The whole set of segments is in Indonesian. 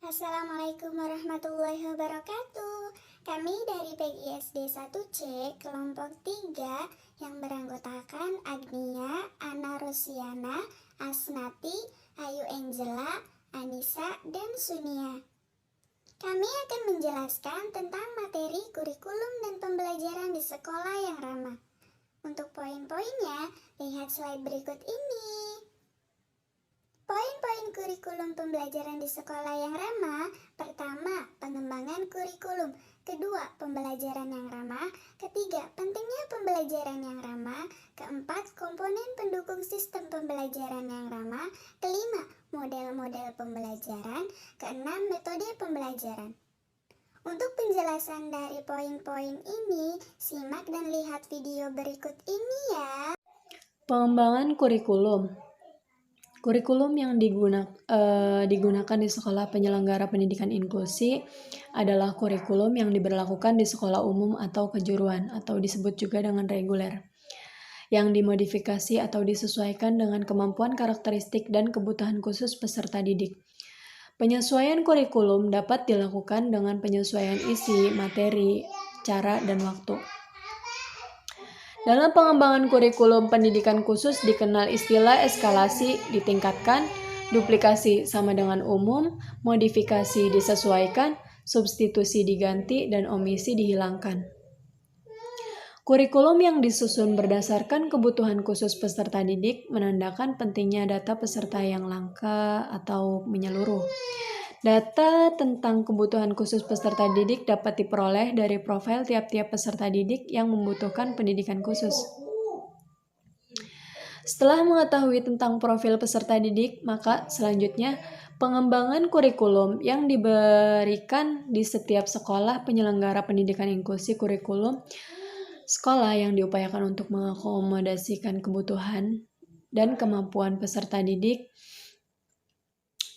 Assalamualaikum warahmatullahi wabarakatuh. Kami dari PGSD 1C kelompok 3 yang beranggotakan Agnia, Ana Rosiana, Asnati, Ayu Angela, Anissa, dan Sunia. Kami akan menjelaskan tentang materi kurikulum dan pembelajaran di sekolah yang ramah. Untuk poin-poinnya, lihat slide berikut ini. Poin-poin kurikulum pembelajaran di sekolah yang ramah. Pertama, pengembangan kurikulum. Kedua, pembelajaran yang ramah. Ketiga, pentingnya pembelajaran yang ramah. Keempat, komponen pendukung sistem pembelajaran yang ramah. Kelima, model-model pembelajaran. Keenam, metode pembelajaran. Untuk penjelasan dari poin-poin ini, simak dan lihat video berikut ini ya. Pengembangan kurikulum. Kurikulum yang digunakan di sekolah penyelenggara pendidikan inklusi adalah kurikulum yang diberlakukan di sekolah umum atau kejuruan atau disebut juga dengan reguler, yang dimodifikasi atau disesuaikan dengan kemampuan karakteristik dan kebutuhan khusus peserta didik. Penyesuaian kurikulum dapat dilakukan dengan penyesuaian isi, materi, cara, dan waktu. Dalam pengembangan kurikulum pendidikan khusus dikenal istilah eskalasi ditingkatkan, duplikasi sama dengan umum, modifikasi disesuaikan, substitusi diganti, dan omisi dihilangkan. Kurikulum yang disusun berdasarkan kebutuhan khusus peserta didik menandakan pentingnya data peserta yang langka atau menyeluruh. Data tentang kebutuhan khusus peserta didik dapat diperoleh dari profil tiap-tiap peserta didik yang membutuhkan pendidikan khusus. Setelah mengetahui tentang profil peserta didik, maka selanjutnya pengembangan kurikulum yang diberikan di setiap sekolah penyelenggara pendidikan inklusi kurikulum sekolah yang diupayakan untuk mengakomodasikan kebutuhan dan kemampuan peserta didik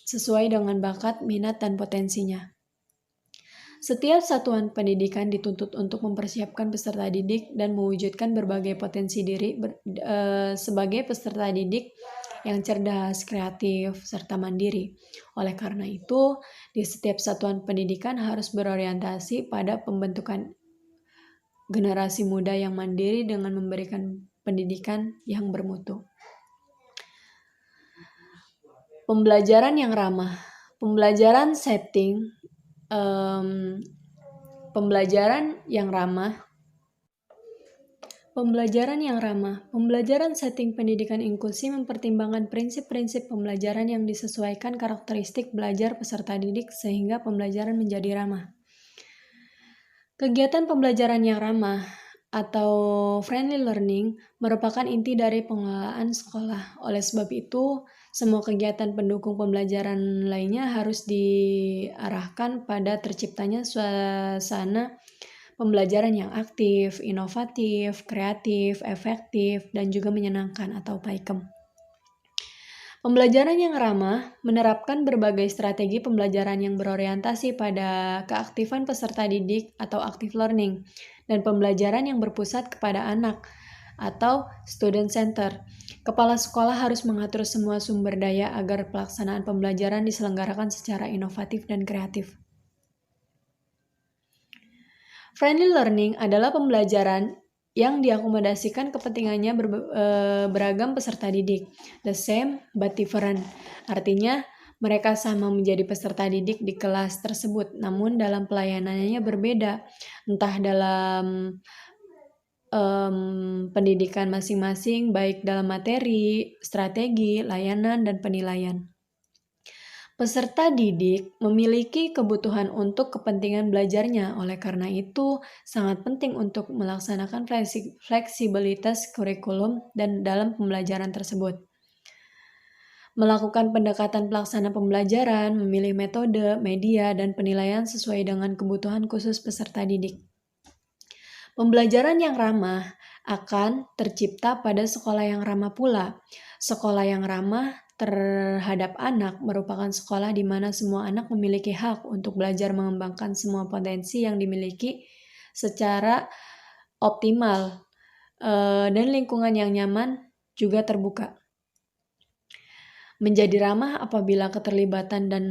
sesuai dengan bakat, minat, dan potensinya. Setiap satuan pendidikan dituntut untuk mempersiapkan peserta didik dan mewujudkan berbagai potensi diri sebagai peserta didik yang cerdas, kreatif, serta mandiri. Oleh karena itu, di setiap satuan pendidikan harus berorientasi pada pembentukan generasi muda yang mandiri dengan memberikan pendidikan yang bermutu. Pembelajaran yang ramah. Pembelajaran setting Pembelajaran yang ramah. Pembelajaran setting pendidikan inklusi mempertimbangkan prinsip-prinsip pembelajaran yang disesuaikan karakteristik belajar peserta didik sehingga pembelajaran menjadi ramah. Kegiatan pembelajaran yang ramah atau friendly learning merupakan inti dari pengelolaan sekolah. Oleh sebab itu, semua kegiatan pendukung pembelajaran lainnya harus diarahkan pada terciptanya suasana pembelajaran yang aktif, inovatif, kreatif, efektif, dan juga menyenangkan atau PAIKEM. Pembelajaran yang ramah menerapkan berbagai strategi pembelajaran yang berorientasi pada keaktifan peserta didik atau active learning dan pembelajaran yang berpusat kepada anak atau student center. Kepala sekolah harus mengatur semua sumber daya agar pelaksanaan pembelajaran diselenggarakan secara inovatif dan kreatif. Friendly learning adalah pembelajaran yang diakomodasikan kepentingannya beragam peserta didik. The same but different. Artinya, mereka sama menjadi peserta didik di kelas tersebut, namun dalam pelayanannya berbeda. Entah dalam pendidikan masing-masing, baik dalam materi, strategi, layanan, dan penilaian. Peserta didik memiliki kebutuhan untuk kepentingan belajarnya, oleh karena itu sangat penting untuk melaksanakan fleksibilitas kurikulum dan dalam pembelajaran tersebut. Melakukan pendekatan pelaksana pembelajaran, memilih metode, media, dan penilaian sesuai dengan kebutuhan khusus peserta didik. Pembelajaran yang ramah akan tercipta pada sekolah yang ramah pula. Sekolah yang ramah terhadap anak merupakan sekolah di mana semua anak memiliki hak untuk belajar mengembangkan semua potensi yang dimiliki secara optimal dan lingkungan yang nyaman juga terbuka. Menjadi ramah apabila keterlibatan dan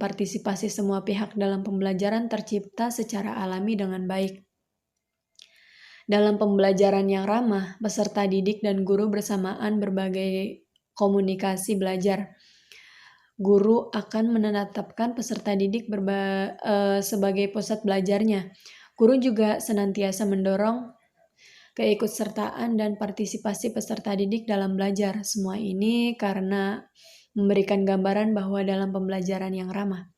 partisipasi semua pihak dalam pembelajaran tercipta secara alami dengan baik. Dalam pembelajaran yang ramah, peserta didik dan guru bersamaan berbagai komunikasi belajar. Guru akan menetapkan peserta didik sebagai pusat belajarnya. Guru juga senantiasa mendorong keikutsertaan dan partisipasi peserta didik dalam belajar. Semua ini karena memberikan gambaran bahwa dalam pembelajaran yang ramah,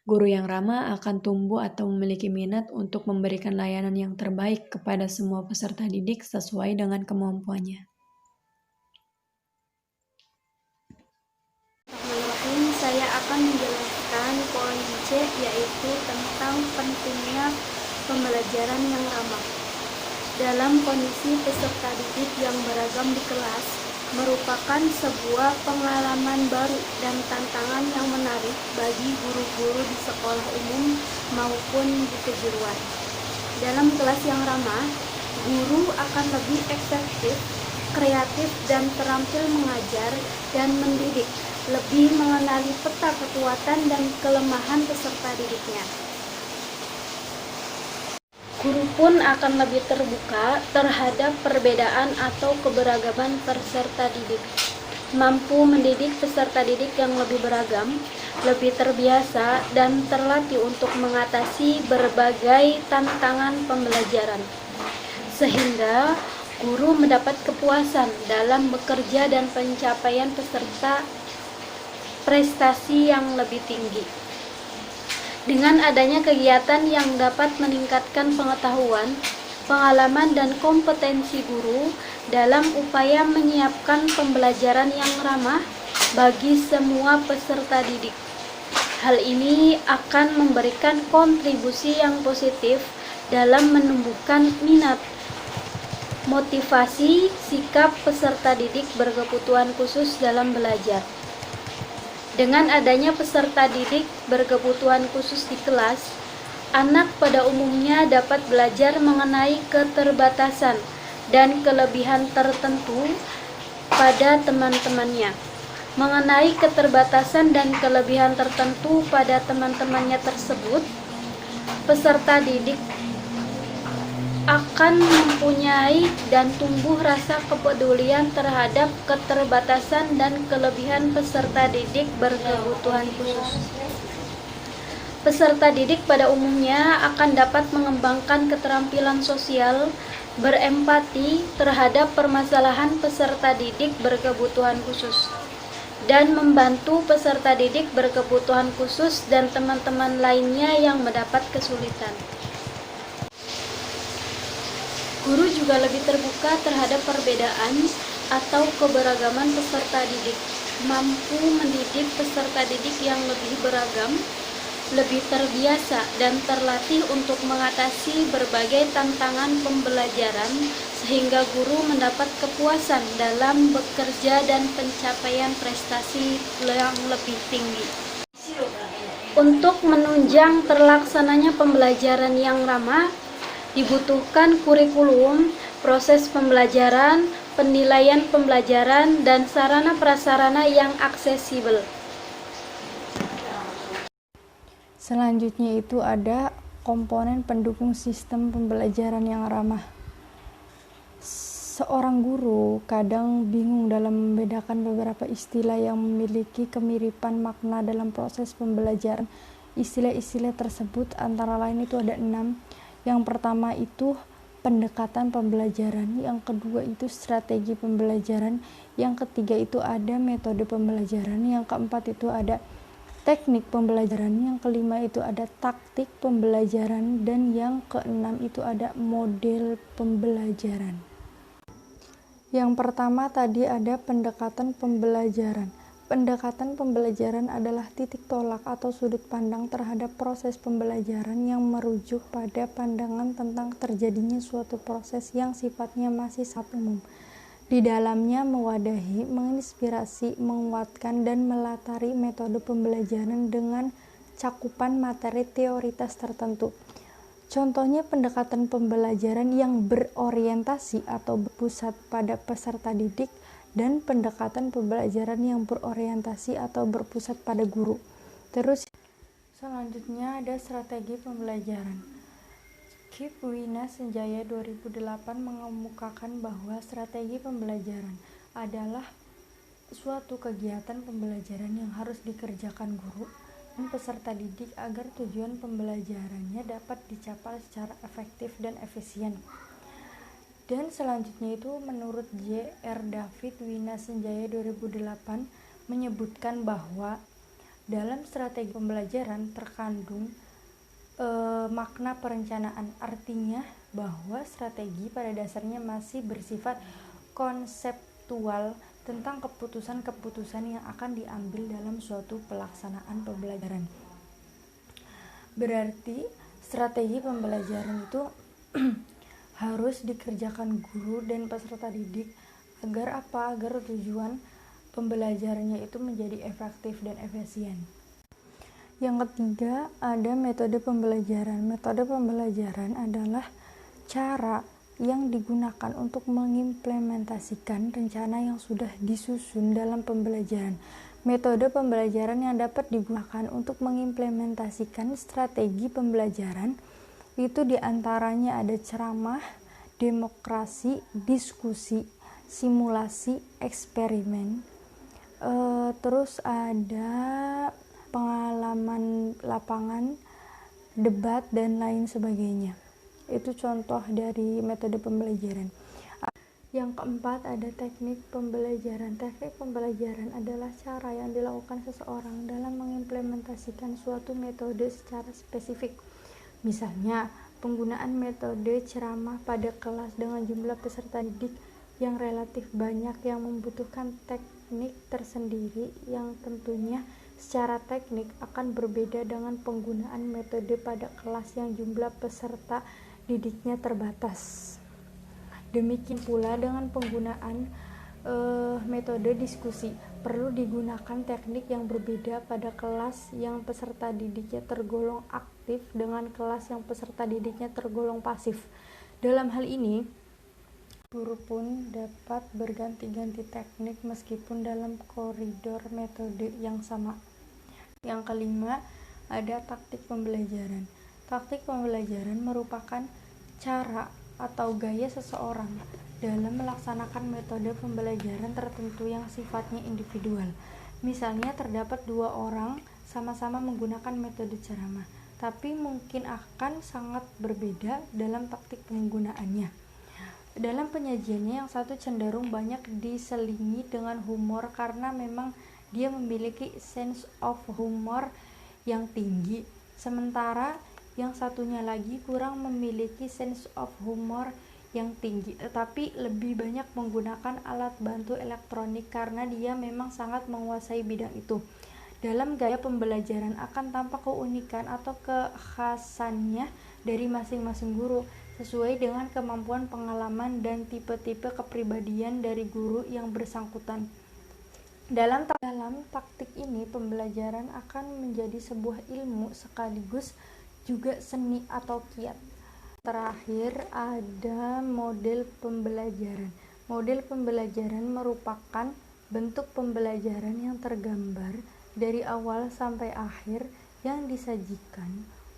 guru yang ramah akan tumbuh atau memiliki minat untuk memberikan layanan yang terbaik kepada semua peserta didik sesuai dengan kemampuannya. Saya akan menjelaskan poin C, yaitu tentang pentingnya pembelajaran yang ramah. Dalam kondisi peserta didik yang beragam di kelas, merupakan sebuah pengalaman baru dan tantangan yang menarik bagi guru-guru di sekolah umum maupun di kejuruan. Dalam kelas yang ramah, guru akan lebih efektif, kreatif, dan terampil mengajar dan mendidik, lebih mengenali peta kekuatan dan kelemahan peserta didiknya. Guru pun akan lebih terbuka terhadap perbedaan atau keberagaman peserta didik, mampu mendidik peserta didik yang lebih beragam, lebih terbiasa, dan terlatih untuk mengatasi berbagai tantangan pembelajaran, sehingga guru mendapat kepuasan dalam bekerja dan pencapaian peserta prestasi yang lebih tinggi. Dengan adanya kegiatan yang dapat meningkatkan pengetahuan, pengalaman, dan kompetensi guru dalam upaya menyiapkan pembelajaran yang ramah bagi semua peserta didik. Hal ini akan memberikan kontribusi yang positif dalam menumbuhkan minat, motivasi, sikap peserta didik berkebutuhan khusus dalam belajar. Dengan adanya peserta didik berkebutuhan khusus di kelas, anak pada umumnya dapat belajar mengenai keterbatasan dan kelebihan tertentu pada teman-temannya. Mengenai keterbatasan dan kelebihan tertentu pada teman-temannya tersebut, peserta didik akan mempunyai dan tumbuh rasa kepedulian terhadap keterbatasan dan kelebihan peserta didik berkebutuhan khusus. Peserta didik pada umumnya akan dapat mengembangkan keterampilan sosial, berempati terhadap permasalahan peserta didik berkebutuhan khusus, dan membantu peserta didik berkebutuhan khusus dan teman-teman lainnya yang mendapat kesulitan. Guru juga lebih terbuka terhadap perbedaan atau keberagaman peserta didik, mampu mendidik peserta didik yang lebih beragam, lebih terbiasa, dan terlatih untuk mengatasi berbagai tantangan pembelajaran, sehingga guru mendapat kepuasan dalam bekerja dan pencapaian prestasi yang lebih tinggi. Untuk menunjang terlaksananya pembelajaran yang ramah, dibutuhkan kurikulum, proses pembelajaran, penilaian pembelajaran, dan sarana prasarana yang aksesibel. Selanjutnya itu ada komponen pendukung sistem pembelajaran yang ramah. Seorang guru kadang bingung dalam membedakan beberapa istilah yang memiliki kemiripan makna dalam proses pembelajaran. Istilah-istilah tersebut antara lain itu ada 6. Yang pertama itu pendekatan pembelajaran, yang kedua itu strategi pembelajaran, yang ketiga itu ada metode pembelajaran, yang keempat itu ada teknik pembelajaran, yang kelima itu ada taktik pembelajaran, dan yang keenam itu ada model pembelajaran. Yang pertama tadi ada pendekatan pembelajaran. Pendekatan pembelajaran adalah titik tolak atau sudut pandang terhadap proses pembelajaran yang merujuk pada pandangan tentang terjadinya suatu proses yang sifatnya masih sangat umum. Di dalamnya mewadahi, menginspirasi, menguatkan, dan melatari metode pembelajaran dengan cakupan materi teoritas tertentu. Contohnya pendekatan pembelajaran yang berorientasi atau berpusat pada peserta didik dan pendekatan pembelajaran yang berorientasi atau berpusat pada guru. Terus selanjutnya ada strategi pembelajaran. Kip Wina Senjaya 2008 mengemukakan bahwa strategi pembelajaran adalah suatu kegiatan pembelajaran yang harus dikerjakan guru dan peserta didik agar tujuan pembelajarannya dapat dicapai secara efektif dan efisien. Dan selanjutnya itu menurut J.R. David Wina Senjaya 2008 menyebutkan bahwa dalam strategi pembelajaran terkandung makna perencanaan, artinya bahwa strategi pada dasarnya masih bersifat konseptual tentang keputusan-keputusan yang akan diambil dalam suatu pelaksanaan pembelajaran. Berarti strategi pembelajaran itu harus dikerjakan guru dan peserta didik agar apa? Agar tujuan pembelajarannya itu menjadi efektif dan efisien. Yang ketiga ada metode pembelajaran. Metode pembelajaran adalah cara yang digunakan untuk mengimplementasikan rencana yang sudah disusun dalam pembelajaran. Metode pembelajaran yang dapat digunakan untuk mengimplementasikan strategi pembelajaran itu diantaranya ada ceramah, demokrasi, diskusi, simulasi, eksperimen, terus ada pengalaman lapangan, debat, dan lain sebagainya. Itu contoh dari metode pembelajaran. Yang keempat ada teknik pembelajaran. Teknik pembelajaran adalah cara yang dilakukan seseorang dalam mengimplementasikan suatu metode secara spesifik. Misalnya, penggunaan metode ceramah pada kelas dengan jumlah peserta didik yang relatif banyak yang membutuhkan teknik tersendiri yang tentunya secara teknik akan berbeda dengan penggunaan metode pada kelas yang jumlah peserta didiknya terbatas. Demikian pula dengan penggunaan metode diskusi. Perlu digunakan teknik yang berbeda pada kelas yang peserta didiknya tergolong aktif dengan kelas yang peserta didiknya tergolong pasif. Dalam hal ini, guru pun dapat berganti-ganti teknik meskipun dalam koridor metode yang sama. Yang kelima, ada taktik pembelajaran. Taktik pembelajaran merupakan cara atau gaya seseorang dalam melaksanakan metode pembelajaran tertentu yang sifatnya individual. Misalnya terdapat dua orang sama-sama menggunakan metode ceramah, tapi mungkin akan sangat berbeda dalam taktik penggunaannya. Dalam penyajiannya, yang satu cenderung banyak diselingi dengan humor karena memang dia memiliki sense of humor yang tinggi, sementara yang satunya lagi kurang memiliki sense of humor yang tinggi, tetapi lebih banyak menggunakan alat bantu elektronik karena dia memang sangat menguasai bidang itu. Dalam gaya pembelajaran akan tampak keunikan atau kekhasannya dari masing-masing guru sesuai dengan kemampuan, pengalaman, dan tipe-tipe kepribadian dari guru yang bersangkutan. Dalam taktik ini, pembelajaran akan menjadi sebuah ilmu sekaligus juga seni atau kiat. Terakhir ada model pembelajaran. Model pembelajaran merupakan bentuk pembelajaran yang tergambar dari awal sampai akhir yang disajikan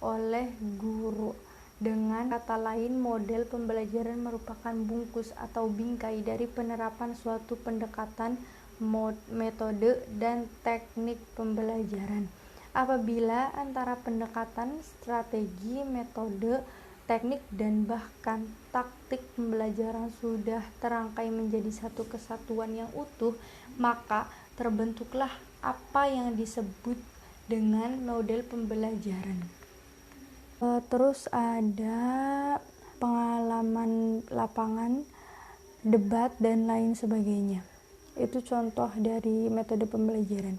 oleh guru. Dengan kata lain, model pembelajaran merupakan bungkus atau bingkai dari penerapan suatu pendekatan, metode, dan teknik pembelajaran. Apabila antara pendekatan, strategi, metode, teknik, dan bahkan taktik pembelajaran sudah terangkai menjadi satu kesatuan yang utuh, maka terbentuklah apa yang disebut dengan model pembelajaran. Terus ada pengalaman lapangan, debat, dan lain sebagainya. Itu contoh dari metode pembelajaran.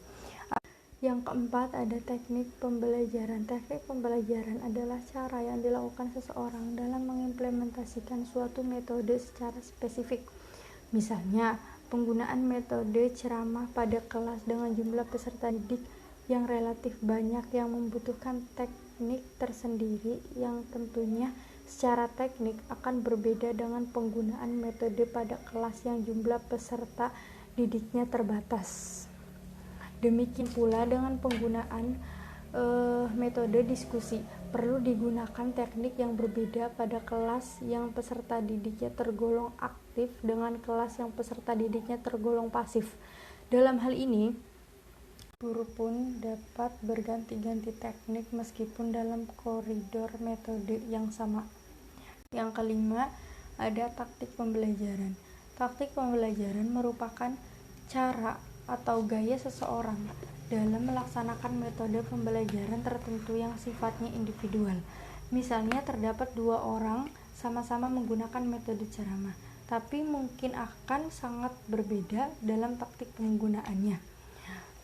Yang keempat ada teknik pembelajaran. Teknik pembelajaran adalah cara yang dilakukan seseorang dalam mengimplementasikan suatu metode secara spesifik. Misalnya, penggunaan metode ceramah pada kelas dengan jumlah peserta didik yang relatif banyak yang membutuhkan teknik tersendiri yang tentunya secara teknik akan berbeda dengan penggunaan metode pada kelas yang jumlah peserta didiknya terbatas. Demikian pula dengan penggunaan metode diskusi. Perlu digunakan teknik yang berbeda pada kelas yang peserta didiknya tergolong aktif dengan kelas yang peserta didiknya tergolong pasif. Dalam hal ini, guru pun dapat berganti-ganti teknik meskipun dalam koridor metode yang sama. Yang kelima, ada taktik pembelajaran. Taktik pembelajaran merupakan cara atau gaya seseorang dalam melaksanakan metode pembelajaran tertentu yang sifatnya individual. Misalnya terdapat dua orang sama-sama menggunakan metode ceramah, tapi mungkin akan sangat berbeda dalam taktik penggunaannya.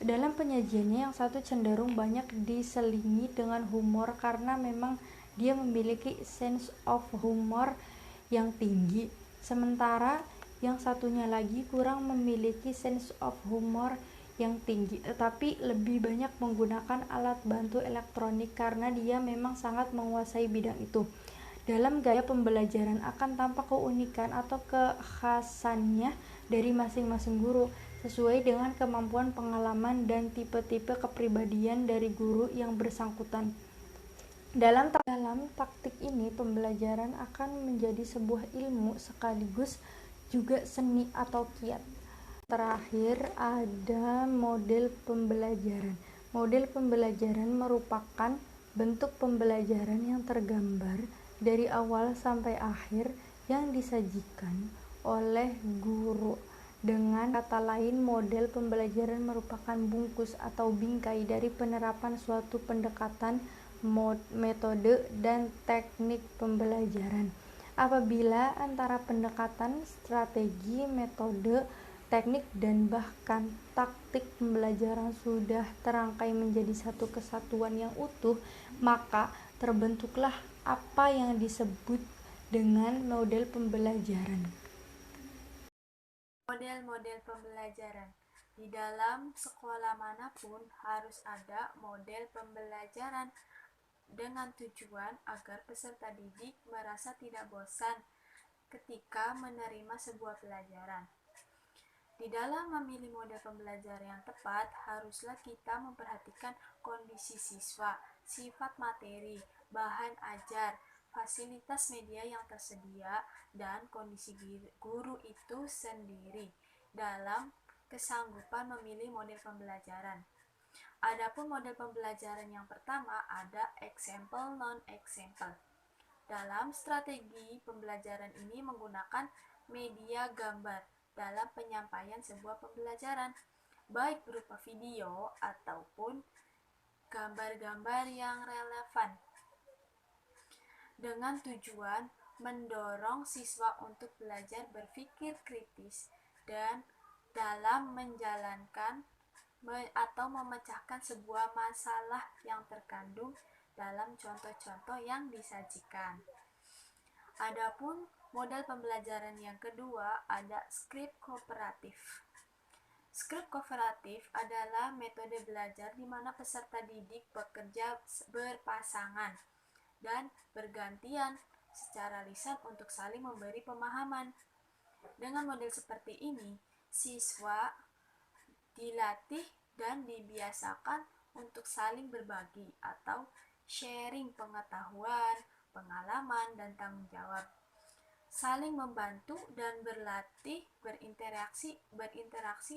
Dalam penyajiannya, yang satu cenderung banyak diselingi dengan humor karena memang dia memiliki sense of humor yang tinggi, sementara yang satunya lagi kurang memiliki sense of humor yang tinggi, tetapi lebih banyak menggunakan alat bantu elektronik karena dia memang sangat menguasai bidang itu. Dalam gaya pembelajaran akan tampak keunikan atau kekhasannya dari masing-masing guru, sesuai dengan kemampuan pengalaman dan tipe-tipe kepribadian dari guru yang bersangkutan. Dalam taktik ini, pembelajaran akan menjadi sebuah ilmu sekaligus juga seni atau kiat. Terakhir, ada model pembelajaran. Model pembelajaran merupakan bentuk pembelajaran yang tergambar dari awal sampai akhir yang disajikan oleh guru. Dengan kata lain, model pembelajaran merupakan bungkus atau bingkai dari penerapan suatu pendekatan, metode, dan teknik pembelajaran. Apabila antara pendekatan, strategi, metode, teknik, dan bahkan taktik pembelajaran sudah terangkai menjadi satu kesatuan yang utuh, maka terbentuklah apa yang disebut dengan model pembelajaran. Model-model pembelajaran. Di dalam sekolah manapun harus ada model pembelajaran dengan tujuan agar peserta didik merasa tidak bosan ketika menerima sebuah pelajaran. Di dalam memilih model pembelajaran yang tepat, haruslah kita memperhatikan kondisi siswa, sifat materi, bahan ajar, fasilitas media yang tersedia, dan kondisi guru itu sendiri dalam kesanggupan memilih model pembelajaran. Adapun model pembelajaran yang pertama ada example non-example. Dalam strategi pembelajaran ini menggunakan media gambar dalam penyampaian sebuah pembelajaran, baik berupa video ataupun gambar-gambar yang relevan, dengan tujuan mendorong siswa untuk belajar berpikir kritis dan dalam menjalankan atau memecahkan sebuah masalah yang terkandung dalam contoh-contoh yang disajikan. Adapun model pembelajaran yang kedua ada skrip kooperatif. Skrip kooperatif adalah metode belajar di mana peserta didik bekerja berpasangan dan bergantian secara lisan untuk saling memberi pemahaman. Dengan model seperti ini, siswa dilatih dan dibiasakan untuk saling berbagi atau sharing pengetahuan, pengalaman, dan tanggung jawab, saling membantu dan berlatih berinteraksi,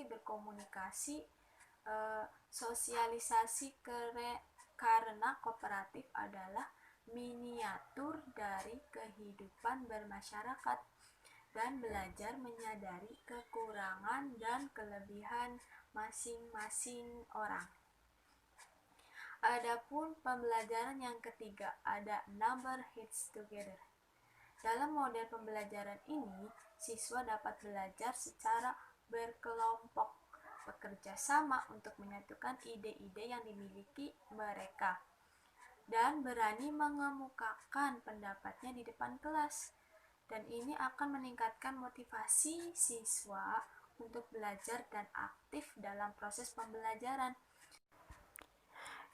berkomunikasi, sosialisasi, karena kooperatif adalah miniatur dari kehidupan bermasyarakat dan belajar menyadari kekurangan dan kelebihan masing-masing orang. Adapun pembelajaran yang ketiga ada number hits together. Dalam model pembelajaran ini, siswa dapat belajar secara berkelompok, bekerja sama untuk menyatukan ide-ide yang dimiliki mereka, dan berani mengemukakan pendapatnya di depan kelas. Dan ini akan meningkatkan motivasi siswa untuk belajar dan aktif dalam proses pembelajaran.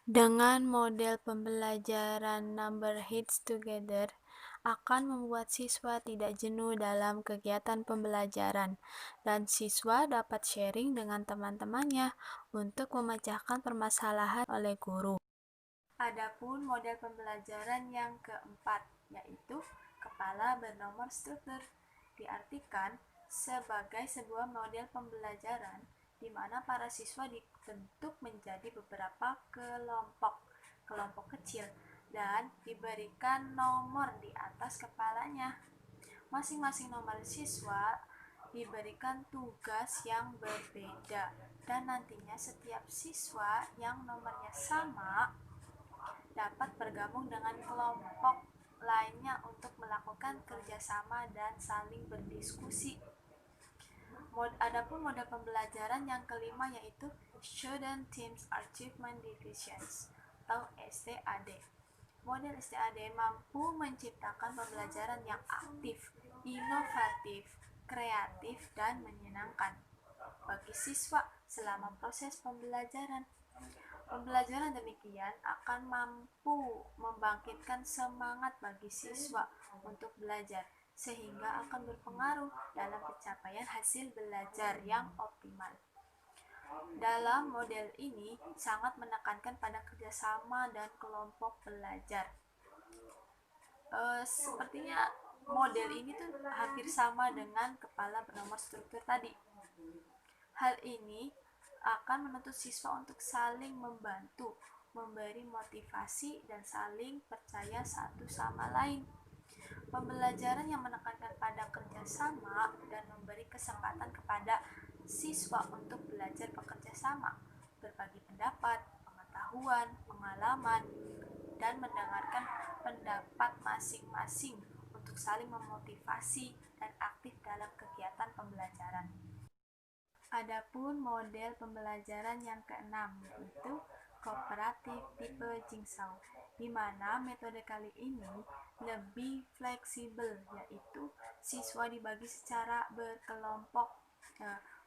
Dengan model pembelajaran number hits together akan membuat siswa tidak jenuh dalam kegiatan pembelajaran, dan siswa dapat sharing dengan teman-temannya untuk memecahkan permasalahan oleh guru. Adapun model pembelajaran yang keempat, yaitu kepala bernomor struktur, diartikan sebagai sebuah model pembelajaran di mana para siswa dibentuk menjadi beberapa kelompok kecil dan diberikan nomor di atas kepalanya. Masing-masing nomor siswa diberikan tugas yang berbeda, dan nantinya setiap siswa yang nomornya sama dapat bergabung dengan kelompok lainnya untuk melakukan kerjasama dan saling berdiskusi. Adapun model pembelajaran yang kelima yaitu Student Teams Achievement Divisions atau STAD. Model STAD mampu menciptakan pembelajaran yang aktif, inovatif, kreatif, dan menyenangkan bagi siswa selama proses pembelajaran. Pembelajaran demikian akan mampu membangkitkan semangat bagi siswa untuk belajar, sehingga akan berpengaruh dalam pencapaian hasil belajar yang optimal. Dalam model ini sangat menekankan pada kerjasama dan kelompok belajar. Sepertinya model ini tuh hampir sama dengan kepala bernomor struktur tadi. Hal ini akan menuntut siswa untuk saling membantu, memberi motivasi, dan saling percaya satu sama lain. Pembelajaran yang menekankan pada kerjasama dan memberi kesempatan kepada siswa untuk belajar bekerja sama, berbagi pendapat, pengetahuan, pengalaman, dan mendengarkan pendapat masing-masing untuk saling memotivasi dan aktif dalam kegiatan pembelajaran. Adapun model pembelajaran yang keenam yaitu kooperatif tipe Jigsaw, di mana metode kali ini lebih fleksibel, yaitu siswa dibagi secara berkelompok.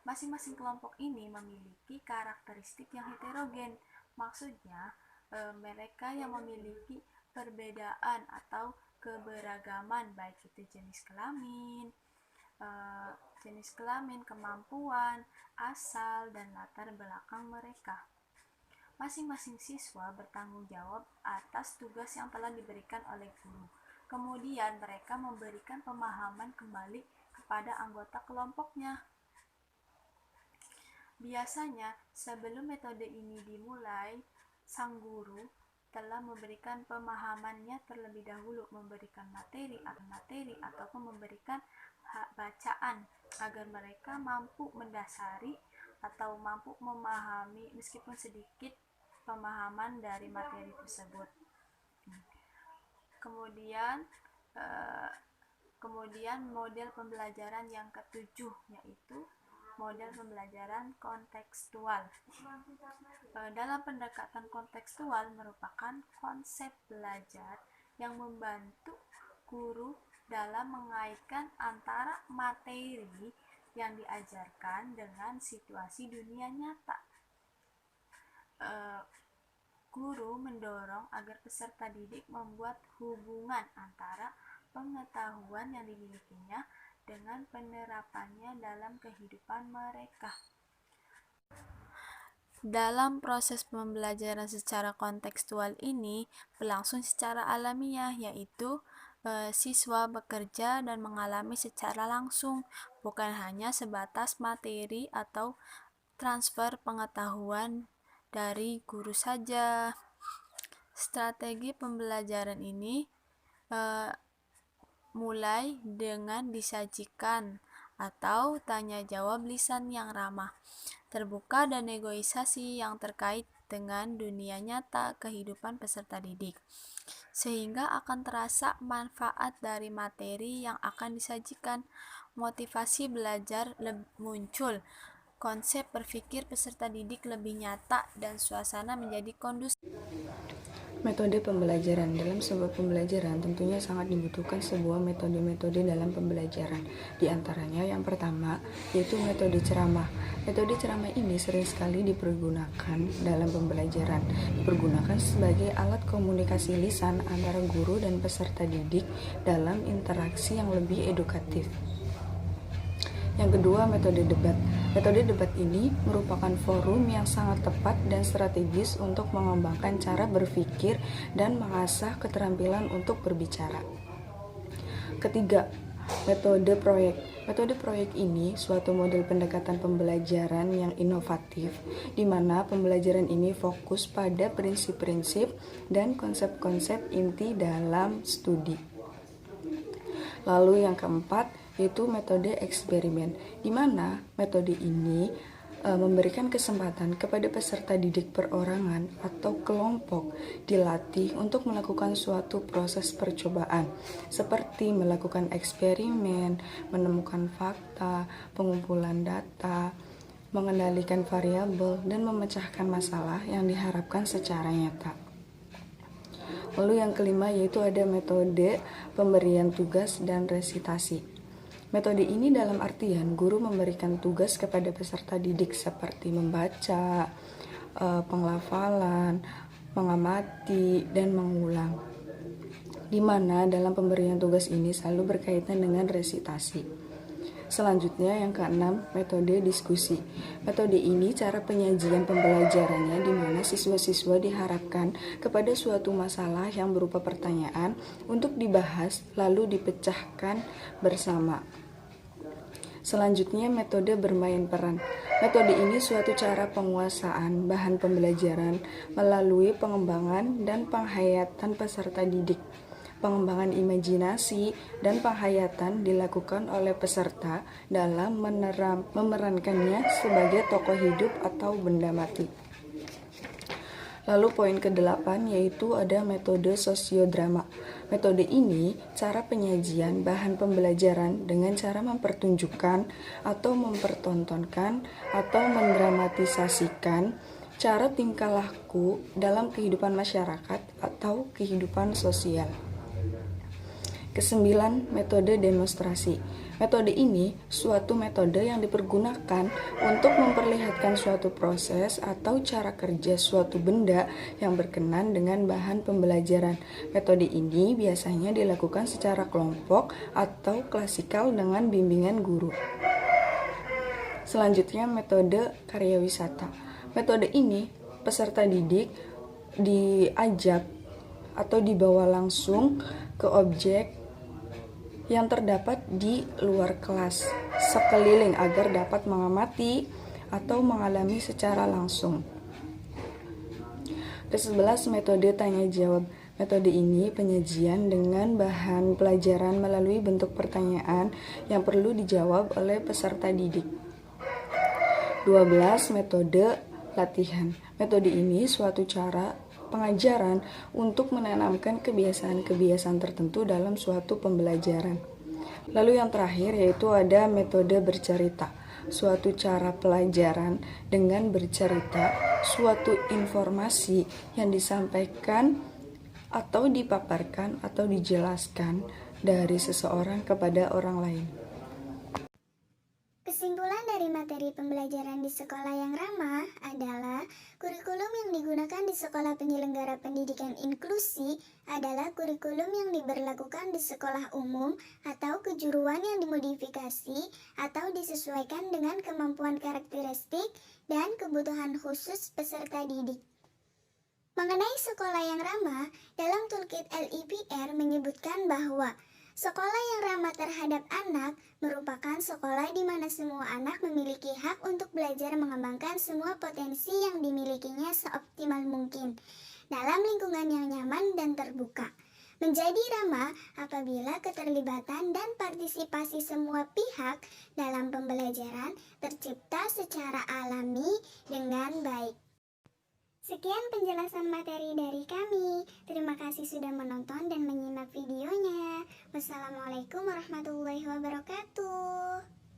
Masing-masing kelompok ini memiliki karakteristik yang heterogen, maksudnya mereka yang memiliki perbedaan atau keberagaman, baik itu jenis kelamin, kemampuan, asal, dan latar belakang mereka. Masing-masing siswa bertanggung jawab atas tugas yang telah diberikan oleh guru. Kemudian mereka memberikan pemahaman kembali kepada anggota kelompoknya. Biasanya, sebelum metode ini dimulai, sang guru telah memberikan pemahamannya terlebih dahulu, memberikan materi ataupun memberikan bacaan agar mereka mampu mendasari atau mampu memahami meskipun sedikit pemahaman dari materi tersebut. Kemudian model pembelajaran yang ketujuh yaitu model pembelajaran kontekstual. Dalam pendekatan kontekstual merupakan konsep belajar yang membantu guru dalam mengaitkan antara materi yang diajarkan dengan situasi dunia nyata. Guru mendorong agar peserta didik membuat hubungan antara pengetahuan yang dimilikinya dengan penerapannya dalam kehidupan mereka. Dalam proses pembelajaran secara kontekstual ini berlangsung secara alamiah, yaitu siswa bekerja dan mengalami secara langsung, bukan hanya sebatas materi atau transfer pengetahuan dari guru saja. Strategi pembelajaran ini mulai dengan disajikan atau tanya jawab lisan yang ramah, terbuka, dan negosiasi yang terkait dengan dunia nyata kehidupan peserta didik, sehingga akan terasa manfaat dari materi yang akan disajikan. Motivasi belajar muncul, konsep berpikir peserta didik lebih nyata, dan suasana menjadi kondusif. Metode pembelajaran. Dalam sebuah pembelajaran tentunya sangat dibutuhkan sebuah metode-metode dalam pembelajaran. Di antaranya yang pertama yaitu metode ceramah. Metode ceramah ini sering sekali dipergunakan dalam pembelajaran. Dipergunakan sebagai alat komunikasi lisan antara guru dan peserta didik dalam interaksi yang lebih edukatif. Yang kedua, metode debat. Metode debat ini merupakan forum yang sangat tepat dan strategis untuk mengembangkan cara berpikir dan mengasah keterampilan untuk berbicara. Ketiga, metode proyek. Metode proyek ini suatu model pendekatan pembelajaran yang inovatif, di mana pembelajaran ini fokus pada prinsip-prinsip dan konsep-konsep inti dalam studi. Lalu yang keempat, yaitu metode eksperimen, di mana metode ini memberikan kesempatan kepada peserta didik perorangan atau kelompok dilatih untuk melakukan suatu proses percobaan, seperti melakukan eksperimen, menemukan fakta, pengumpulan data, mengendalikan variabel, dan memecahkan masalah yang diharapkan secara nyata. Lalu yang kelima yaitu ada metode pemberian tugas dan resitasi. Metode ini dalam artian guru memberikan tugas kepada peserta didik seperti membaca, penghafalan, mengamati, dan mengulang. Di mana dalam pemberian tugas ini selalu berkaitan dengan resitasi. Selanjutnya yang keenam, metode diskusi. Metode ini cara penyajian pembelajarannya di mana siswa-siswa diharapkan kepada suatu masalah yang berupa pertanyaan untuk dibahas lalu dipecahkan bersama. Selanjutnya metode bermain peran. Metode ini suatu cara penguasaan bahan pembelajaran melalui pengembangan dan penghayatan peserta didik. Pengembangan imajinasi dan penghayatan dilakukan oleh peserta dalam memerankannya sebagai tokoh hidup atau benda mati. Lalu poin ke-8 yaitu ada metode sosiodrama. Metode ini cara penyajian bahan pembelajaran dengan cara mempertunjukkan atau mempertontonkan atau mendramatisasikan cara tingkah laku dalam kehidupan masyarakat atau kehidupan sosial. Kesembilan, metode demonstrasi. Metode ini suatu metode yang dipergunakan untuk memperlihatkan suatu proses atau cara kerja suatu benda yang berkenan dengan bahan pembelajaran. Metode ini biasanya dilakukan secara kelompok atau klasikal dengan bimbingan guru. Selanjutnya, metode karya wisata. Metode ini peserta didik diajak atau dibawa langsung ke objek yang terdapat di luar kelas sekeliling agar dapat mengamati atau mengalami secara langsung. Ke-11, metode tanya jawab. Metode ini penyajian dengan bahan pelajaran melalui bentuk pertanyaan yang perlu dijawab oleh peserta didik. 12, metode latihan. Metode ini suatu cara pengajaran untuk menanamkan kebiasaan-kebiasaan tertentu dalam suatu pembelajaran. Lalu yang terakhir yaitu ada metode bercerita. Suatu cara pelajaran dengan bercerita suatu informasi yang disampaikan atau dipaparkan atau dijelaskan dari seseorang kepada orang lain. Kesimpulan dari materi pembelajaran di sekolah yang ramah adalah kurikulum yang digunakan di sekolah penyelenggara pendidikan inklusi adalah kurikulum yang diberlakukan di sekolah umum atau kejuruan yang dimodifikasi atau disesuaikan dengan kemampuan karakteristik dan kebutuhan khusus peserta didik. Mengenai sekolah yang ramah, dalam toolkit LIPR menyebutkan bahwa sekolah yang ramah terhadap anak merupakan sekolah di mana semua anak memiliki hak untuk belajar mengembangkan semua potensi yang dimilikinya seoptimal mungkin dalam lingkungan yang nyaman dan terbuka. Menjadi ramah apabila keterlibatan dan partisipasi semua pihak dalam pembelajaran tercipta secara alami dengan baik. Sekian penjelasan materi dari kami. Terima kasih sudah menonton dan menyimak videonya. Wassalamualaikum warahmatullahi wabarakatuh.